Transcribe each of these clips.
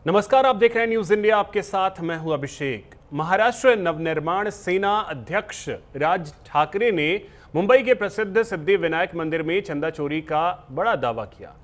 नमस्कार, आप देख रहे हैं न्यूज इंडिया। आपके साथ मैं हूं अभिषेक। महाराष्ट्र नवनिर्माण सेना अध्यक्ष राज ठाकरे ने मुंबई के प्रसिद्ध सिद्धि विनायक मंदिर में चंदा चोरी का बड़ा दावा किया।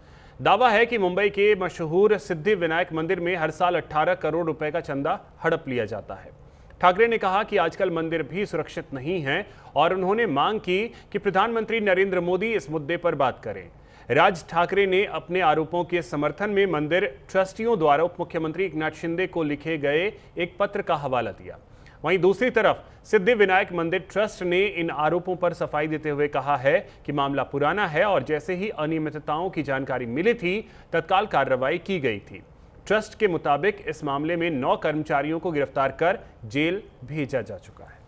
दावा है कि मुंबई के मशहूर सिद्धि विनायक मंदिर में हर साल 18 करोड़ रुपए का चंदा हड़प लिया जाता है। ठाकरे ने कहा कि आजकल मंदिर भी सुरक्षित नहीं है और उन्होंने मांग की कि प्रधानमंत्री नरेंद्र मोदी इस मुद्दे पर बात करें। राज ठाकरे ने अपने आरोपों के समर्थन में मंदिर ट्रस्टियों द्वारा उप मुख्यमंत्री एकनाथ शिंदे को लिखे गए एक पत्र का हवाला दिया। वहीं दूसरी तरफ सिद्धि विनायक मंदिर ट्रस्ट ने इन आरोपों पर सफाई देते हुए कहा है कि मामला पुराना है और जैसे ही अनियमितताओं की जानकारी मिली थी तत्काल कार्रवाई की गई थी। ट्रस्ट के मुताबिक इस मामले में 9 कर्मचारियों को गिरफ्तार कर जेल भेजा जा चुका है।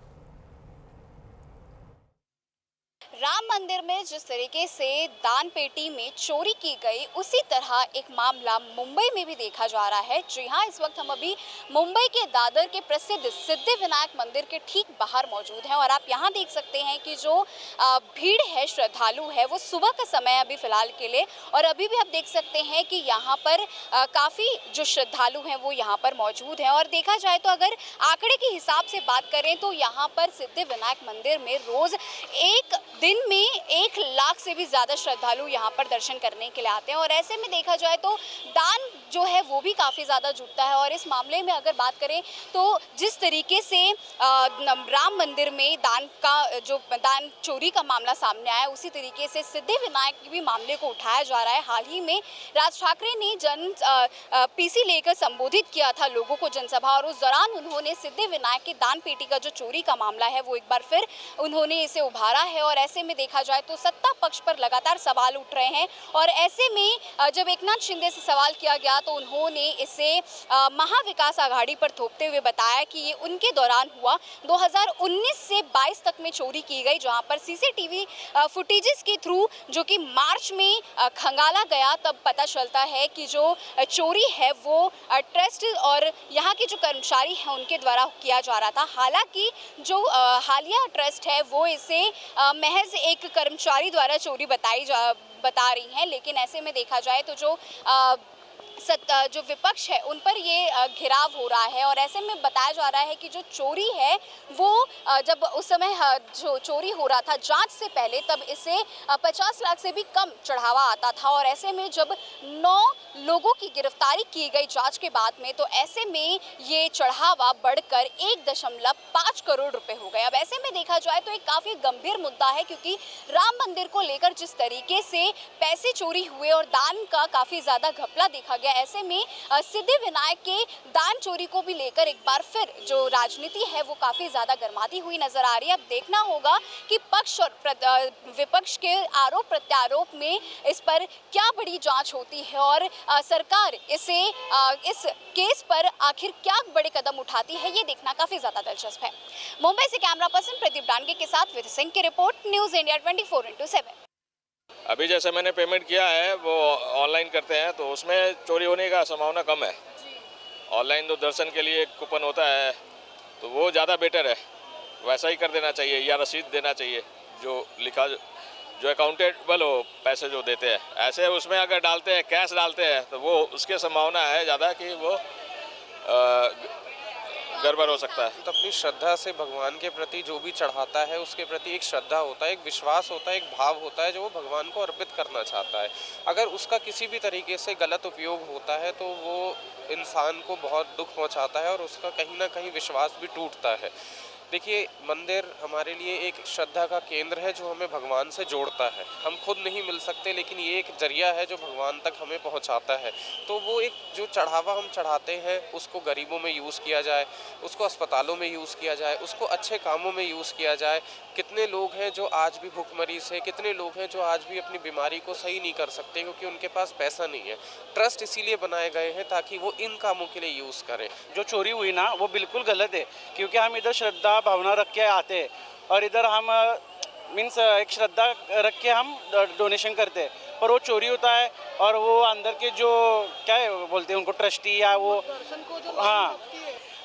राम मंदिर में जिस तरीके से दान पेटी में चोरी की गई, उसी तरह एक मामला मुंबई में भी देखा जा रहा है। जी हाँ, इस वक्त हम अभी मुंबई के दादर के प्रसिद्ध सिद्धि विनायक मंदिर के ठीक बाहर मौजूद हैं और आप यहाँ देख सकते हैं कि जो भीड़ है, श्रद्धालु है, वो सुबह का समय अभी फिलहाल के लिए, और अभी भी आप देख सकते हैं कि यहाँ पर काफ़ी जो श्रद्धालु हैं वो यहाँ पर मौजूद हैं। और देखा जाए तो अगर आंकड़े के हिसाब से बात करें तो यहाँ पर सिद्धि विनायक मंदिर में रोज़ एक दिन में 1 लाख से भी ज़्यादा श्रद्धालु यहाँ पर दर्शन करने के लिए आते हैं। और ऐसे में देखा जाए तो दान जो है वो भी काफ़ी ज़्यादा जुटता है। और इस मामले में अगर बात करें तो जिस तरीके से राम मंदिर में दान चोरी का मामला सामने आया, उसी तरीके से सिद्धि विनायक के भी मामले को उठाया जा रहा है। हाल ही में राज ठाकरे ने पीसी लेकर संबोधित किया था लोगों को, जनसभा, और उस दौरान उन्होंने सिद्धि विनायक की दान पेटी का जो चोरी का मामला है वो एक बार फिर उन्होंने इसे उभारा है। और ऐसे में देखा जाए तो सत्ता पक्ष पर लगातार सवाल उठ रहे हैं। और ऐसे में जब एकनाथ शिंदे से सवाल किया गया तो उन्होंने इसे महाविकास आघाड़ी पर थोपते हुए बताया कि ये उनके दौरान हुआ। 2019 से 22 तक में चोरी की गई, जहां पर सीसीटीवी फुटेजेस के थ्रू जो कि मार्च में खंगाला गया, तब पता चलता है कि जो चोरी है वो ट्रस्ट और यहाँ के जो कर्मचारी हैं उनके द्वारा किया जा रहा था। हालांकि जो हालिया ट्रस्ट है वो इसे महज एक कर्मचारी द्वारा चोरी बता रही हैं। लेकिन ऐसे में देखा जाए तो जो विपक्ष है उन पर ये घिराव हो रहा है। और ऐसे में बताया जा रहा है कि जो चोरी है वो जब उस समय जो चोरी हो रहा था जांच से पहले, तब इसे 50 लाख से भी कम चढ़ावा आता था। और ऐसे में जब 9 लोगों की गिरफ्तारी की गई जांच के बाद में, तो ऐसे में ये चढ़ावा बढ़कर 1.5 करोड़ रुपए हो गए। अब ऐसे में देखा जाए तो एक काफ़ी गंभीर मुद्दा है, क्योंकि राम मंदिर को लेकर जिस तरीके से पैसे चोरी हुए और दान का काफ़ी ज़्यादा घपला देखा गया, ऐसे में सिद्धि विनायक के दान चोरी को भी लेकर एक बार फिर जो राजनीति है वो काफ़ी ज़्यादा गर्माती हुई नजर आ रही है। अब देखना होगा कि पक्ष और विपक्ष के आरोप प्रत्यारोप में इस पर क्या बड़ी जांच होती है और सरकार इस केस पर आखिर क्या बड़े कदम उठाती है, ये देखना काफ़ी ज़्यादा दिलचस्प है। मुंबई से कैमरा पर्सन प्रदीप डांगे के साथ विधि सिंह की रिपोर्ट, न्यूज़ इंडिया 24/7। अभी जैसे मैंने पेमेंट किया है वो ऑनलाइन करते हैं तो उसमें चोरी होने का संभावना कम है। ऑनलाइन तो दर्शन के लिए कूपन होता है तो वो ज़्यादा बेटर है, वैसा ही कर देना चाहिए या रसीद देना चाहिए जो लिखा, जो अकाउंटेबल हो पैसे जो देते हैं। ऐसे उसमें अगर डालते हैं, कैश डालते हैं, तो वो उसके संभावना है ज़्यादा कि वो गड़बड़ हो सकता है। तो अपनी श्रद्धा से भगवान के प्रति जो भी चढ़ाता है उसके प्रति एक श्रद्धा होता है, एक विश्वास होता है, एक भाव होता है जो वो भगवान को अर्पित करना चाहता है। अगर उसका किसी भी तरीके से गलत उपयोग होता है तो वो इंसान को बहुत दुख पहुंचाता है और उसका कहीं ना कहीं विश्वास भी टूटता है। देखिए, मंदिर हमारे लिए एक श्रद्धा का केंद्र है जो हमें भगवान से जोड़ता है। हम खुद नहीं मिल सकते, लेकिन ये एक जरिया है जो भगवान तक हमें पहुंचाता है। तो वो एक जो चढ़ावा हम चढ़ाते हैं उसको गरीबों में यूज़ किया जाए, उसको अस्पतालों में यूज़ किया जाए, उसको अच्छे कामों में यूज़ किया जाए। कितने लोग हैं जो आज भी भूखमरीज हैं, कितने लोग हैं जो आज भी अपनी बीमारी को सही नहीं कर सकते क्योंकि उनके पास पैसा नहीं है। ट्रस्ट इसीलिए बनाए गए हैं ताकि वो इन कामों के लिए यूज़ करें। जो चोरी हुई ना वो बिल्कुल गलत है, क्योंकि हम इधर श्रद्धा भावना रख के आते हैं और इधर हम मीन्स एक श्रद्धा रख के हम डोनेशन करते हैं, पर वो चोरी होता है और वो अंदर के जो क्या है बोलते हैं उनको ट्रस्टी या वो, हाँ,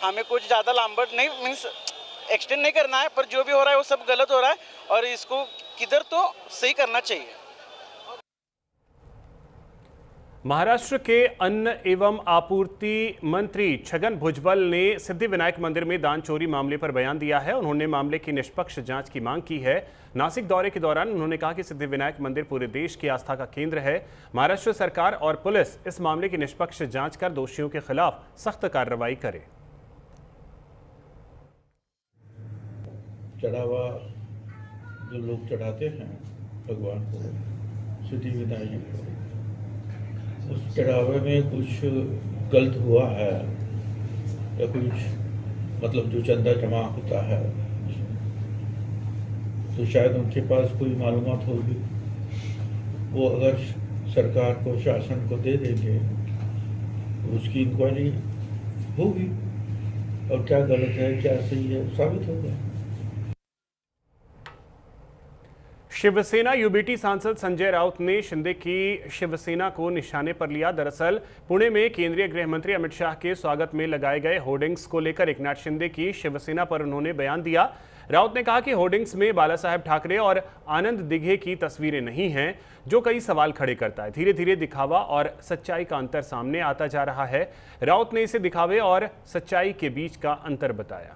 हमें कुछ ज़्यादा लांबट नहीं मीन्स एक्सटेंड नहीं करना है, पर जो भी हो रहा है वो सब गलत हो रहा है और इसको किधर तो सही करना चाहिए। महाराष्ट्र के अन्न एवं आपूर्ति मंत्री छगन भुजबल ने सिद्धिविनायक मंदिर में दान चोरी मामले पर बयान दिया है। उन्होंने मामले की निष्पक्ष जांच की मांग की है। नासिक दौरे के दौरान उन्होंने कहा कि सिद्धिविनायक मंदिर पूरे देश की आस्था का केंद्र है। महाराष्ट्र सरकार और पुलिस इस मामले की निष्पक्ष जांच कर दोषियों के खिलाफ सख्त कार्रवाई करे। चढ़ावा जो लोग चढ़ाते हैं भगवान को, सिद्धिविनायक को, उस चढ़ावे में कुछ गलत हुआ है या कुछ मतलब जो चंदा जमा होता है तो शायद उनके पास कोई मालूमात होगी, वो अगर सरकार को, शासन को दे देंगे तो उसकी इंक्वायरी होगी और क्या गलत है क्या सही है साबित होगा। शिवसेना यूबीटी सांसद संजय राउत ने शिंदे की शिवसेना को निशाने पर लिया। दरअसल पुणे में केंद्रीय गृह मंत्री अमित शाह के स्वागत में लगाए गए होर्डिंग्स को लेकर एकनाथ शिंदे की शिवसेना पर उन्होंने बयान दिया। राउत ने कहा कि होर्डिंग्स में बाला साहेब ठाकरे और आनंद दिघे की तस्वीरें नहीं हैं, जो कई सवाल खड़े करता है। धीरे धीरे दिखावा और सच्चाई का अंतर सामने आता जा रहा है। राउत ने इसे दिखावे और सच्चाई के बीच का अंतर बताया।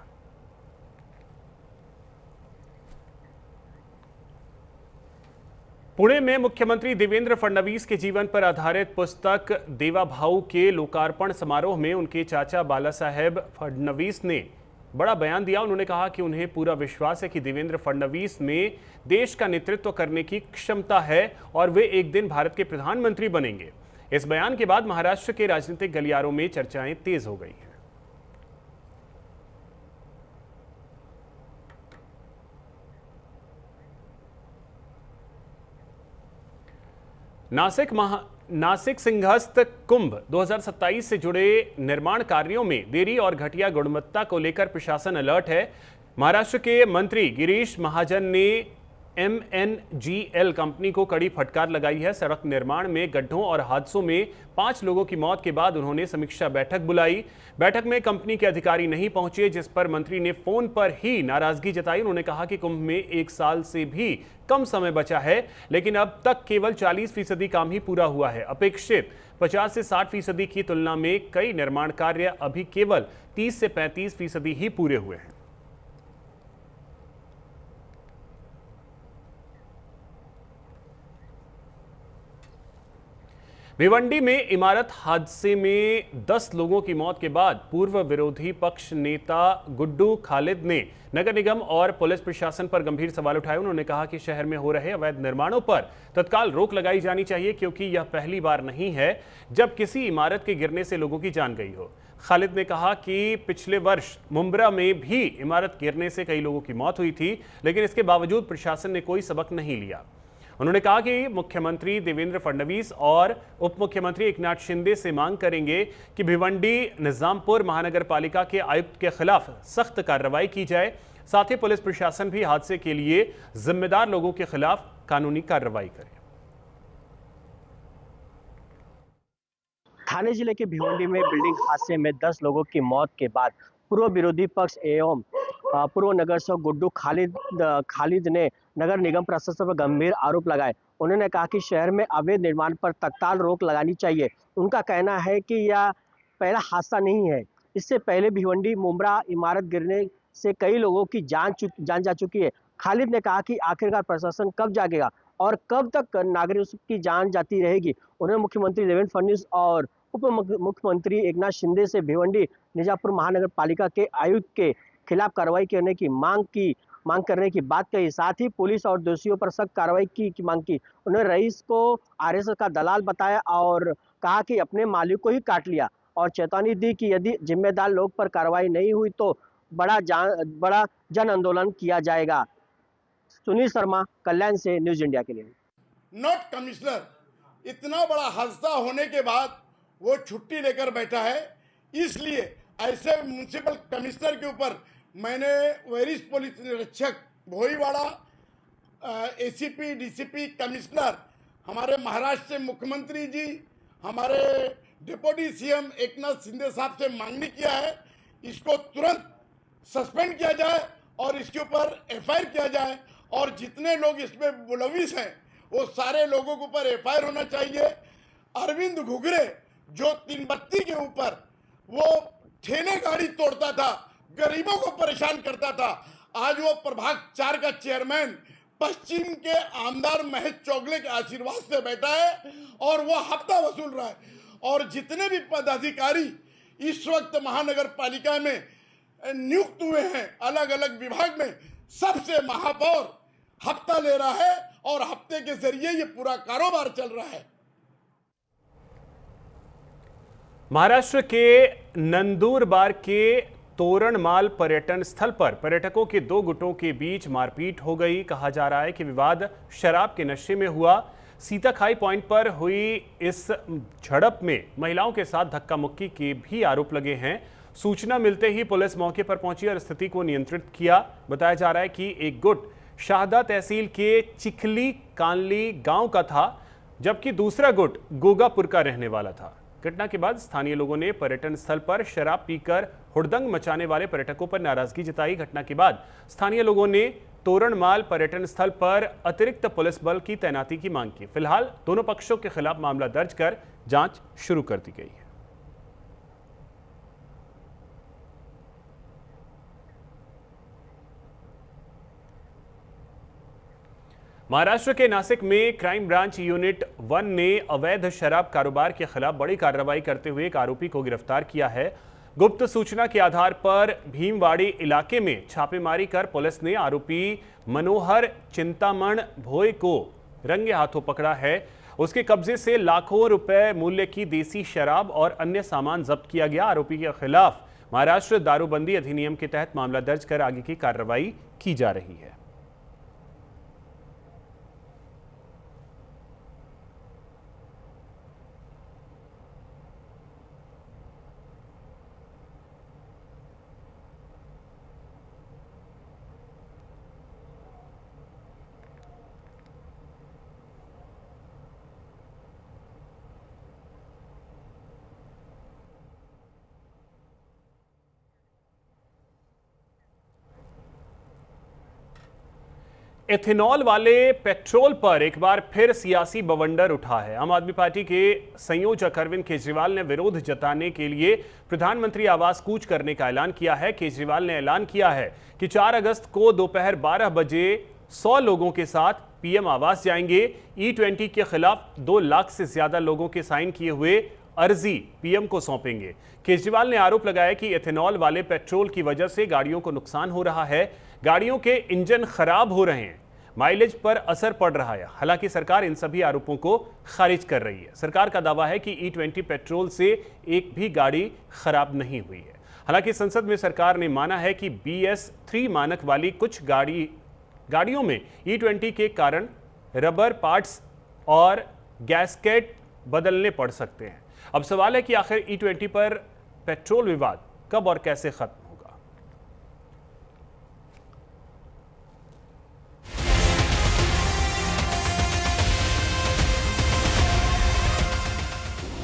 पुणे में मुख्यमंत्री देवेंद्र फडणवीस के जीवन पर आधारित पुस्तक देवा भाऊ के लोकार्पण समारोह में उनके चाचा बाला साहेब फडणवीस ने बड़ा बयान दिया। उन्होंने कहा कि उन्हें पूरा विश्वास है कि देवेंद्र फडणवीस में देश का नेतृत्व करने की क्षमता है और वे एक दिन भारत के प्रधानमंत्री बनेंगे। इस बयान के बाद महाराष्ट्र के राजनीतिक गलियारों में चर्चाएं तेज हो गई हैं। नासिक सिंहस्थ कुंभ 2027 से जुड़े निर्माण कार्यों में देरी और घटिया गुणवत्ता को लेकर प्रशासन अलर्ट है। महाराष्ट्र के मंत्री गिरीश महाजन ने MNGL कंपनी को कड़ी फटकार लगाई है। सड़क निर्माण में गड्ढों और हादसों में 5 लोगों की मौत के बाद उन्होंने समीक्षा बैठक बुलाई। बैठक में कंपनी के अधिकारी नहीं पहुंचे, जिस पर मंत्री ने फोन पर ही नाराजगी जताई। उन्होंने कहा कि कुंभ में 1 साल से भी कम समय बचा है, लेकिन अब तक केवल 40% काम ही पूरा हुआ है। अपेक्षित 50 से 60% की तुलना में कई निर्माण कार्य अभी केवल 30 से 35% ही पूरे हुए हैं। भिवंडी में इमारत हादसे में 10 लोगों की मौत के बाद पूर्व विरोधी पक्ष नेता गुड्डू खालिद ने नगर निगम और पुलिस प्रशासन पर गंभीर सवाल उठाए। उन्होंने कहा कि शहर में हो रहे अवैध निर्माणों पर तत्काल रोक लगाई जानी चाहिए, क्योंकि यह पहली बार नहीं है जब किसी इमारत के गिरने से लोगों की जान गई हो। खालिद ने कहा कि पिछले वर्ष मुंब्रा में भी इमारत गिरने से कई लोगों की मौत हुई थी, लेकिन इसके बावजूद प्रशासन ने कोई सबक नहीं लिया। उन्होंने कहा कि मुख्यमंत्री देवेंद्र फडणवीस और उप मुख्यमंत्री एकनाथ शिंदे से मांग करेंगे कि भिवंडी निजामपुर महानगर पालिका के आयुक्त के खिलाफ सख्त कार्रवाई की जाए। साथ ही पुलिस प्रशासन भी हादसे के लिए जिम्मेदार लोगों के खिलाफ कानूनी कार्रवाई करे। थाने जिले के भिवंडी में बिल्डिंग हादसे में 10 लोगों की मौत के बाद पूर्व विरोधी पक्ष एवं पूर्व नगर सेवक गुड्डू खालिद ने नगर निगम प्रशासन पर गंभीर आरोप लगाए। उन्होंने कहा कि शहर में अवैध निर्माण पर तत्काल रोक लगानी चाहिए। उनका कहना है कि यह पहला हादसा नहीं है, इससे पहले भिवंडी मुंब्रा इमारत गिरने से कई लोगों की जान जा चुकी है। खालिद ने कहा कि आखिरकार प्रशासन कब जागेगा और कब तक नागरिकों की जान जाती रहेगी। उन्होंने मुख्यमंत्री देवेंद्र फडणवीस और उप मुख्यमंत्री एकनाथ शिंदे से भिवंडी निजामपुर महानगर पालिका के आयुक्त के खिलाफ कार्रवाई करने की मांग करने की बात कही। साथ ही पुलिस और दोषियों पर सख्त कार्रवाई की मांग की। उन्होंने रईस को RSS का दलाल बताया और कहा कि अपने मालिक को ही काट लिया और चेतावनी दी कि यदि जिम्मेदार लोग पर कार्रवाई नहीं हुई तो बड़ा जन आंदोलन किया जाएगा। सुनील शर्मा, कल्याण से न्यूज इंडिया के लिए। नॉट कमिश्नर, इतना बड़ा हादसा होने के बाद वो छुट्टी लेकर बैठा है, इसलिए ऐसे म्युनिसिपल कमिश्नर के ऊपर मैंने वरिष्ठ पुलिस निरीक्षक भोईवाड़ा, ACP DCP कमिश्नर, हमारे महाराष्ट्र से मुख्यमंत्री जी, हमारे डिप्टी CM एकनाथ शिंदे साहब से मांगनी किया है, इसको तुरंत सस्पेंड किया जाए और इसके ऊपर FIR किया जाए और जितने लोग इसमें मुलविस हैं वो सारे लोगों के ऊपर FIR होना चाहिए। अरविंद घुघरे जो 3 बत्ती के ऊपर वो ठेले गाड़ी तोड़ता था, गरीबों को परेशान करता था, आज वो प्रभाग 4 का चेयरमैन पश्चिम के आमदार महेश चौगले के आशीर्वाद से बैठा है और वो हफ्ता वसूल रहा है। और जितने भी पदाधिकारी इस वक्त महानगर पालिका में नियुक्त हुए हैं अलग अलग विभाग में, सबसे महापौर हफ्ता ले रहा है और हफ्ते के जरिए ये पूरा कारोबार चल रहा है। महाराष्ट्र के नंदुरबार के तोरणमाल पर्यटन स्थल पर पर्यटकों के 2 गुटों के बीच मारपीट हो गई। कहा जा रहा है कि विवाद शराब के नशे में हुआ। सीताखाई पॉइंट पर हुई इस झड़प में महिलाओं के साथ धक्का मुक्की के भी आरोप लगे हैं। सूचना मिलते ही पुलिस मौके पर पहुंची और स्थिति को नियंत्रित किया। बताया जा रहा है कि एक गुट शाहदा तहसील के चिखली कानली गांव का था, जबकि दूसरा गुट गोगापुर का रहने वाला था। घटना के बाद स्थानीय लोगों ने पर्यटन स्थल पर शराब पीकर हुड़दंग मचाने वाले पर्यटकों पर नाराजगी जताई। घटना के बाद स्थानीय लोगों ने तोरणमाल पर्यटन स्थल पर अतिरिक्त पुलिस बल की तैनाती की मांग की। फिलहाल दोनों पक्षों के खिलाफ मामला दर्ज कर जांच शुरू कर दी गई है। महाराष्ट्र के नासिक में क्राइम ब्रांच यूनिट 1 ने अवैध शराब कारोबार के खिलाफ बड़ी कार्रवाई करते हुए एक आरोपी को गिरफ्तार किया है। गुप्त सूचना के आधार पर भीमवाड़ी इलाके में छापेमारी कर पुलिस ने आरोपी मनोहर चिंतामण भोय को रंगे हाथों पकड़ा है। उसके कब्जे से लाखों रुपए मूल्य की देसी शराब और अन्य सामान जब्त किया गया। आरोपी के खिलाफ महाराष्ट्र दारूबंदी अधिनियम के तहत मामला दर्ज कर आगे की कार्रवाई की जा रही है। इथेनॉल वाले पेट्रोल पर एक बार फिर सियासी बवंडर उठा है। आम आदमी पार्टी के संयोजक अरविंद केजरीवाल ने विरोध जताने के लिए प्रधानमंत्री आवास कूच करने का ऐलान किया है। केजरीवाल ने ऐलान किया है कि 4 अगस्त को दोपहर 12 बजे 100 लोगों के साथ पीएम आवास जाएंगे। E20 के खिलाफ 2 लाख से ज्यादा लोगों के साइन किए हुए अर्जी पीएम को सौंपेंगे। केजरीवाल ने आरोप लगाया कि इथेनॉल वाले पेट्रोल की वजह से गाड़ियों को नुकसान हो रहा है, गाड़ियों के इंजन खराब हो रहे हैं, माइलेज पर असर पड़ रहा है। हालांकि सरकार इन सभी आरोपों को खारिज कर रही है। सरकार का दावा है कि E20 पेट्रोल से एक भी गाड़ी खराब नहीं हुई है। हालांकि संसद में सरकार ने माना है कि BS3 मानक वाली कुछ गाड़ियों में E20 के कारण रबर पार्ट्स और गैस्केट बदलने पड़ सकते हैं। अब सवाल है कि आखिर E20 पर पेट्रोल विवाद कब और कैसे खत्म होगा।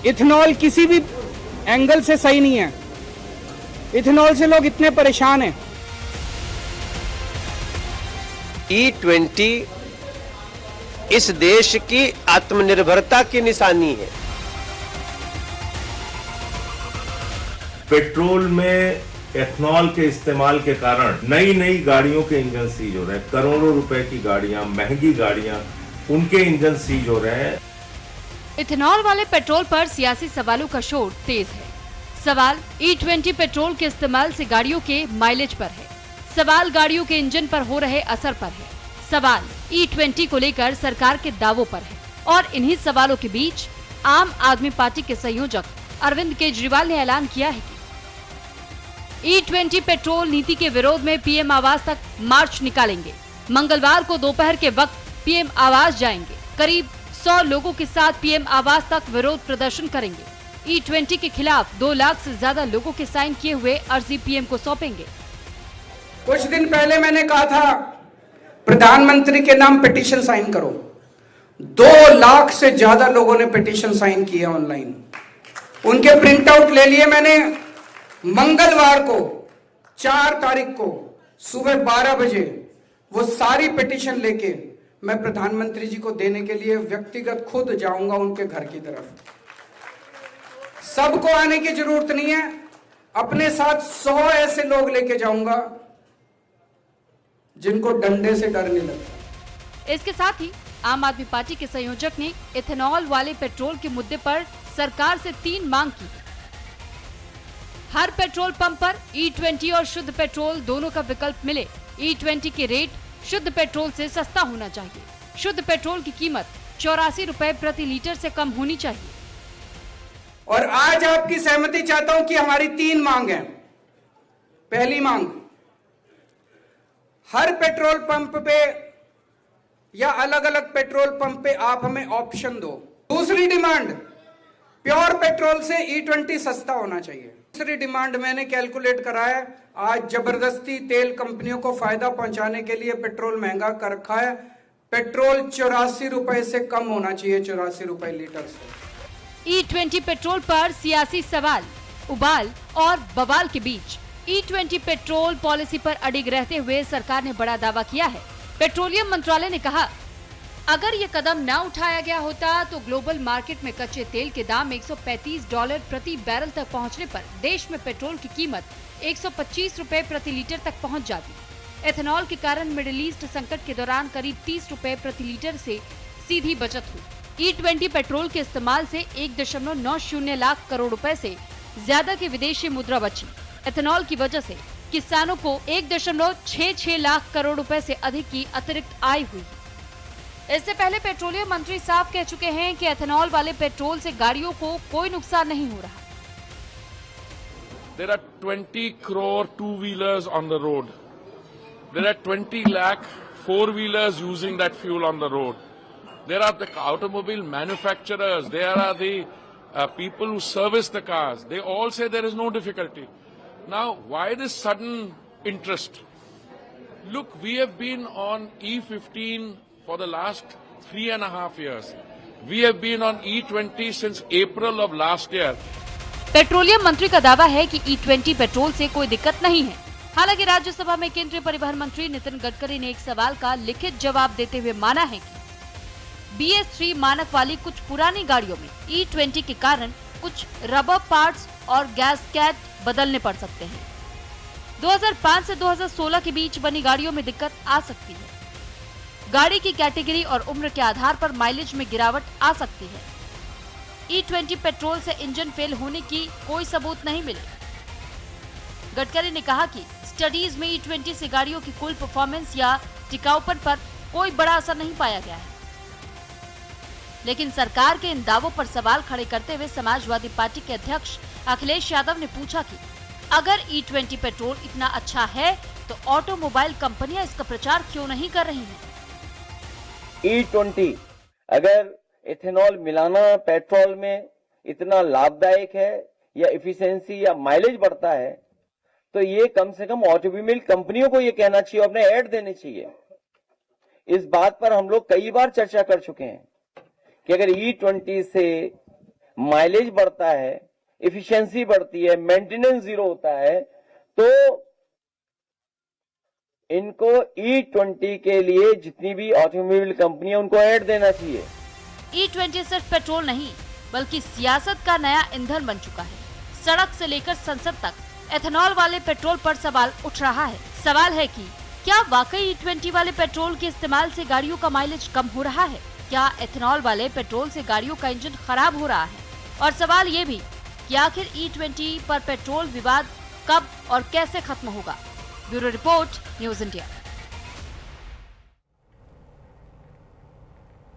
इथेनॉल किसी भी एंगल से सही नहीं है। इथेनॉल से लोग इतने परेशान हैं। E20 इस देश की आत्मनिर्भरता की निशानी है। पेट्रोल में एथनॉल के इस्तेमाल के कारण नई गाड़ियों के इंजन सीज हो रहे हैं। करोड़ों रुपए की गाड़ियां, महंगी गाड़ियां, उनके इंजन सीज हो रहे हैं। इथेनॉल वाले पेट्रोल पर सियासी सवालों का शोर तेज है। सवाल E20 पेट्रोल के इस्तेमाल से गाड़ियों के माइलेज पर है। सवाल गाड़ियों के इंजन पर हो रहे असर पर है। सवाल E20 को लेकर सरकार के दावों पर है। और इन्हीं सवालों के बीच आम आदमी पार्टी के संयोजक अरविंद केजरीवाल ने ऐलान किया है कि E20 पेट्रोल नीति के विरोध में पीएम आवास तक मार्च निकालेंगे। मंगलवार को दोपहर के वक्त पीएम आवास जाएंगे। करीब 100 लोगों के साथ पीएम आवास तक विरोध प्रदर्शन करेंगे। E20 के खिलाफ 2 लाख से ज्यादा लोगों के साइन किए हुए अर्जी पीएम को सौंपेंगे। कुछ दिन पहले मैंने कहा था प्रधानमंत्री के नाम पिटीशन साइन करो। 2 लाख से ज्यादा लोगों ने पिटीशन साइन किए ऑनलाइन। उनके प्रिंट आउट ले लिए मैंने। मंगलवार को 4 तारीख को सुबह 12 बजे वो सारी पिटीशन लेके मैं प्रधानमंत्री जी को देने के लिए व्यक्तिगत खुद जाऊंगा उनके घर की तरफ। सबको आने की जरूरत नहीं है, अपने साथ 100 ऐसे लोग लेके जाऊंगा जिनको डंडे से डर नहीं लगता। इसके साथ ही आम आदमी पार्टी के संयोजक ने इथेनॉल वाले पेट्रोल के मुद्दे पर सरकार से 3 मांग की। हर पेट्रोल पंप पर E20 और शुद्ध पेट्रोल दोनों का विकल्प मिले। E20 के रेट शुद्ध पेट्रोल से सस्ता होना चाहिए। शुद्ध पेट्रोल की कीमत 84 रुपए प्रति लीटर से कम होनी चाहिए। और आज आपकी सहमति चाहता हूं कि हमारी 3 मांग है। पहली मांग, हर पेट्रोल पंप पे या अलग अलग पेट्रोल पंप पे आप हमें ऑप्शन दो। दूसरी डिमांड, प्योर पेट्रोल से E20 सस्ता होना चाहिए। तीसरी डिमांड, मैंने कैलकुलेट करा है, आज जबरदस्ती तेल कंपनियों को फायदा पहुंचाने के लिए पेट्रोल महंगा कर रखा है। पेट्रोल 84 रुपए से कम होना चाहिए, 84 रुपए लीटर से। E20 पेट्रोल पर सियासी सवाल, उबाल और बवाल के बीच E20 पेट्रोल पॉलिसी पर अडिग रहते हुए सरकार ने बड़ा दावा किया है। पेट्रोलियम मंत्रालय ने कहा, अगर ये कदम न उठाया गया होता तो ग्लोबल मार्केट में कच्चे तेल के दाम $135 प्रति बैरल तक पहुंचने पर देश में पेट्रोल की कीमत 125 रुपए प्रति लीटर तक पहुंच जाती। एथेनॉल के कारण मिडिल ईस्ट संकट के दौरान करीब 30 रुपए प्रति लीटर से सीधी बचत हुई। E20 पेट्रोल के इस्तेमाल से 1.90 लाख करोड़ रुपए से ज्यादा की विदेशी मुद्रा बची। एथेनॉल की वजह से किसानों को 1.66 लाख करोड़ रुपए से अधिक की अतिरिक्त आय हुई। इससे पहले पेट्रोलियम मंत्री साफ कह चुके हैं कि एथेनॉल वाले पेट्रोल से गाड़ियों को कोई नुकसान नहीं हो रहा। There are 20 crore two-wheelers on the road. There are 20 lakh four-wheelers using that fuel on the road. There are the automobile manufacturers. There are the people who service the cars. They all say there is no difficulty. Now, why this sudden interest? Look, we have been on E15 for the last 3.5 years. We have been on E20 since April of last year. Petroleum मंत्री का दावा है कि E20 petrol से कोई दिक्कत नहीं है। हालांकि राज्यसभा में केंद्रीय परिवहन मंत्री नितिन गडकरी ने एक सवाल का लिखित जवाब देते हुए माना है कि BS3 मानक वाली कुछ पुरानी गाड़ियों में E20 के कारण कुछ रबर पार्ट्स और गैसकेट बदलने पड़ सकते हैं। 2005 से 2016 के बीच बनी गाड़ियों में दिक्कत आ सकती है। गाड़ी की कैटेगरी और उम्र के आधार पर माइलेज में गिरावट आ सकती है। E20 पेट्रोल से इंजन फेल होने की कोई सबूत नहीं मिले। गडकरी ने कहा कि स्टडीज में E20 से गाड़ियों की कुल परफॉर्मेंस या टिकाऊपन पर कोई बड़ा असर नहीं पाया गया है। लेकिन सरकार के इन दावों पर सवाल खड़े करते हुए समाजवादी पार्टी के अध्यक्ष अखिलेश यादव ने पूछा कि अगर E20 पेट्रोल इतना अच्छा है तो ऑटोमोबाइल कंपनियां इसका प्रचार क्यों नहीं कर रही हैं? E20 अगर इथेनॉल मिलाना पेट्रोल में इतना लाभदायक है या इफिशिएंसी या माइलेज बढ़ता है तो ये कम से कम ऑटोमोबाइल कंपनियों को ये कहना चाहिए, अपने ऐड देने चाहिए। इस बात पर हम लोग कई बार चर्चा कर चुके हैं कि अगर E20 से माइलेज बढ़ता है, इफिशिएंसी बढ़ती है, मेंटेनेंस जीरो होता है तो इनको E20 के लिए जितनी भी ऑटोमोबाइल कंपनी है उनको ऐड देना चाहिए। E20 सिर्फ पेट्रोल नहीं बल्कि सियासत का नया ईंधन बन चुका है। सड़क से लेकर संसद तक एथेनॉल वाले पेट्रोल पर सवाल उठ रहा है। सवाल है कि क्या वाकई E20 वाले पेट्रोल के इस्तेमाल से गाड़ियों का माइलेज कम हो रहा है? क्या एथेनॉल वाले पेट्रोल से गाड़ियों का इंजन खराब हो रहा है? और सवाल ये भी कि आखिर E20 पर पेट्रोल विवाद कब और कैसे खत्म होगा? Bureau report, news India.